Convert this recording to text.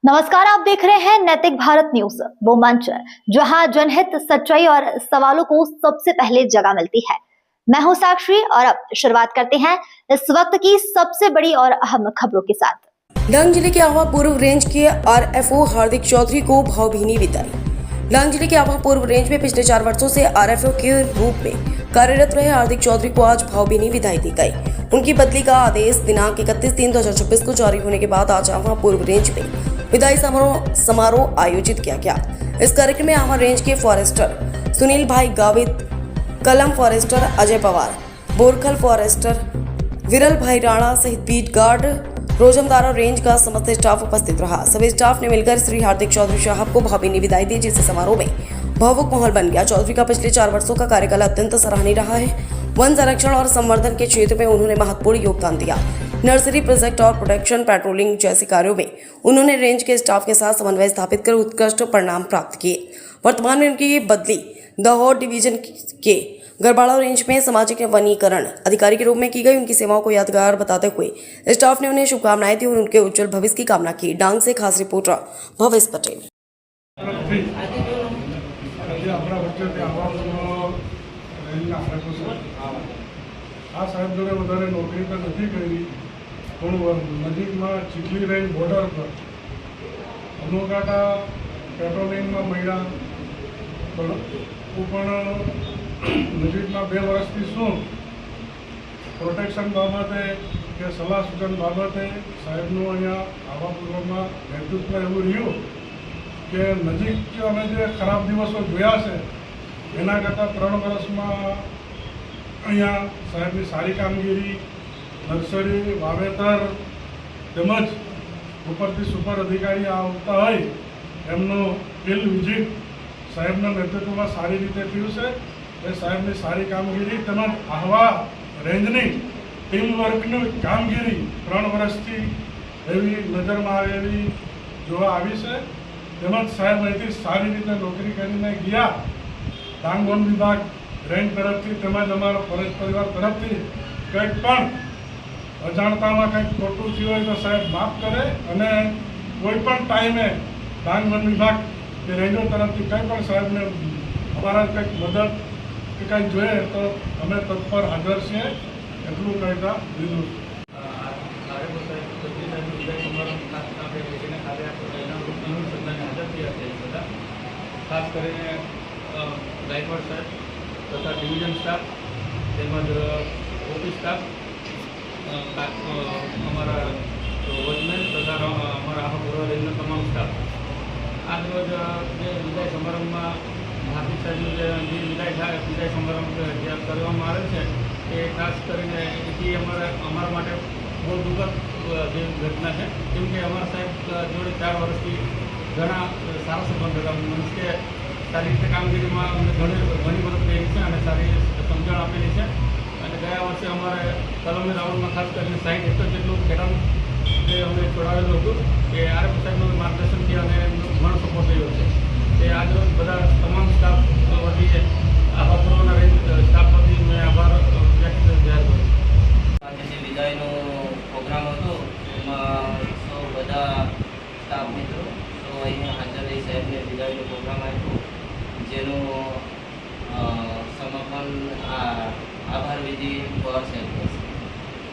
नमस्कार, आप देख रहे हैं नैतिक भारत न्यूज, वो मंच जहां जनहित, सच्चाई और सवालों को सबसे पहले जगह मिलती है। मैं हूं साक्षी और अब शुरुआत करते हैं इस वक्त की सबसे बड़ी और अहम खबरों के साथ। डांग जिले के आवा पूर्व रेंज के आरएफओ हार्दिक चौधरी को भावभीनी विदाई। डांग जिले के आवा पूर्व रेंज में पिछले 4 वर्षों से आरएफओ के रूप में कार्यरत रहे हार्दिक चौधरी को आज भावभीनी विदाई दी गई। उनकी बदली का आदेश दिनांक 31/3/2026 को जारी होने के बाद आज आवा पूर्व रेंज में विदाई समारोह आयोजित किया गया। इस कार्यक्रम में आवा रेंज के फॉरेस्टर सुनील भाई गावित, कलम फॉरेस्टर अजय पवार, बोरखल फॉरेस्टर विरल भाई राणा सहित बीट गार्ड, रोजमदारा रेंज का समस्त स्टाफ उपस्थित रहा। सभी स्टाफ ने मिलकर श्री हार्दिक चौधरी साहब को भावभीनी विदाई दी, जिससे समारोह में भावुक माहौल बन गया। चौधरी का पिछले 4 वर्षों का कार्यकाल अत्यंत सराहनीय रहा है। वन संरक्षण और संवर्धन के क्षेत्र में उन्होंने महत्वपूर्ण योगदान दिया। नर्सरी प्रोजेक्ट और प्रोटेक्शन पेट्रोलिंग जैसे कार्यों में उन्होंने रेंज के स्टाफ के साथ समन्वय स्थापित कर उत्कृष्ट परिणाम प्राप्त किए। वर्तमान में उनकी बदली दाहोद डिवीजन के गरबाड़ा रेंज में सामाजिक वनीकरण अधिकारी के रूप में की गई। उनकी सेवाओं को यादगार बताते हुए स्टाफ ने उन्हें शुभकामनाएं दी और उनके उज्जवल भविष्य की कामना की। डांग से खास रिपोर्टर भवेश पटेल। આ સાહેબ જોડે વધારે નોકરી તો નથી કરી, પણ નજીકમાં ચીખલી રેન્જ બોર્ડર પર અનોકાટા પેટ્રોલિંગમાં મળ્યા, પણ નજીકમાં 2 વર્ષથી શું પ્રોટેક્શન બાબતે કે સલાહ સૂચન બાબતે સાહેબનું અહીંયા આવાપૂર્વમાં નેતૃત્વ એવું રહ્યું કે નજીક અમે જે ખરાબ દિવસો જોયા છે એના કરતાં 3 વર્ષમાં અહીંયા સાહેબની સારી કામગીરી, નર્સરી વાવેતર તેમજ ઉપરથી સુપર અધિકારી આવતા હોય એમનો ફિલ્ડ વિઝિટ સાહેબના નેતૃત્વમાં સારી રીતે થયું છે। એ સાહેબની સારી કામગીરી તેમજ આહવા રેન્જની ટીમ વર્કની કામગીરી 3 વર્ષથી એવી નજરમાં આવેલી જોવા આવી છે। તેમજ સાહેબ અહીંથી સારી રીતે નોકરી કરીને ગયા। ડાંગ વન વિભાગ રેન્જ तरफથી તેમજ અમારા ફોરેસ્ટ પરિવાર તરફથી કંઈક પણ અજાણતામાં કંઈક ખોટું થયું હોય તો સાહેબ માફ કરે અને કોઈ પણ ટાઈમે ડાંગ વન વિભાગ કે રેન્જો તરફથી કંઈ પણ સાહેબને અમારા કંઈક મદદ કે કંઈક જોઈએ તો અમે તત્પર હાજર છીએ, એટલું કહેતા દીધું। ખાસ કરીને ગાયકવાડ સાહેબ તથા ડિવિઝન સ્ટાફ તેમજ ઓફિસ સ્ટાફ, અમારા વોચમેન તથા અમારા આખા પૂર્વ રેન્જના તમામ સ્ટાફ આજ રોજ જે વિદાય સમારંભમાં હાર્દિક સાહેબનું જે વિદાય સમારંભ જે કરવામાં આવે છે એ ખાસ કરીને એથી અમારા માટે બહુ દુઃખદ જે ઘટના છે, કેમ કે અમારા સાહેબ જોડે 4 વર્ષથી ઘણા સારા સંબંધ હતા। મીન્સ કે સારી રીતે કામગીરીમાં અમને ઘણી મદદ કરી છે અને સારી સમજણ આપેલી છે। અને ગયા વર્ષે અમારે કલમની રાઉન્ડમાં ખાસ કરીને 60 હેક્ટર જેટલું ખેડાણ જે અમે છોડાવેલું હતું એ આરએફ સાહેબનું માર્ગદર્શનથી અને ઘણો સપોર્ટ રહ્યો છે। એ આજરોજ બધા તમામ સ્ટાફ વતી આવા પૂર્વના રેન્જ સ્ટાફ વતી મેં આભાર વ્યક્ત જાહેર કર્યો। આજે જે વિદાયનો પ્રોગ્રામ હતો એમાં સૌ બધા સ્ટાફ મિત્રો સૌ અહીંયા હાજર રહી સાહેબને વિદાયનો પ્રોગ્રામ આપ્યો, જેનું સમાપન આભાર વિધિ પવાર સાહેબ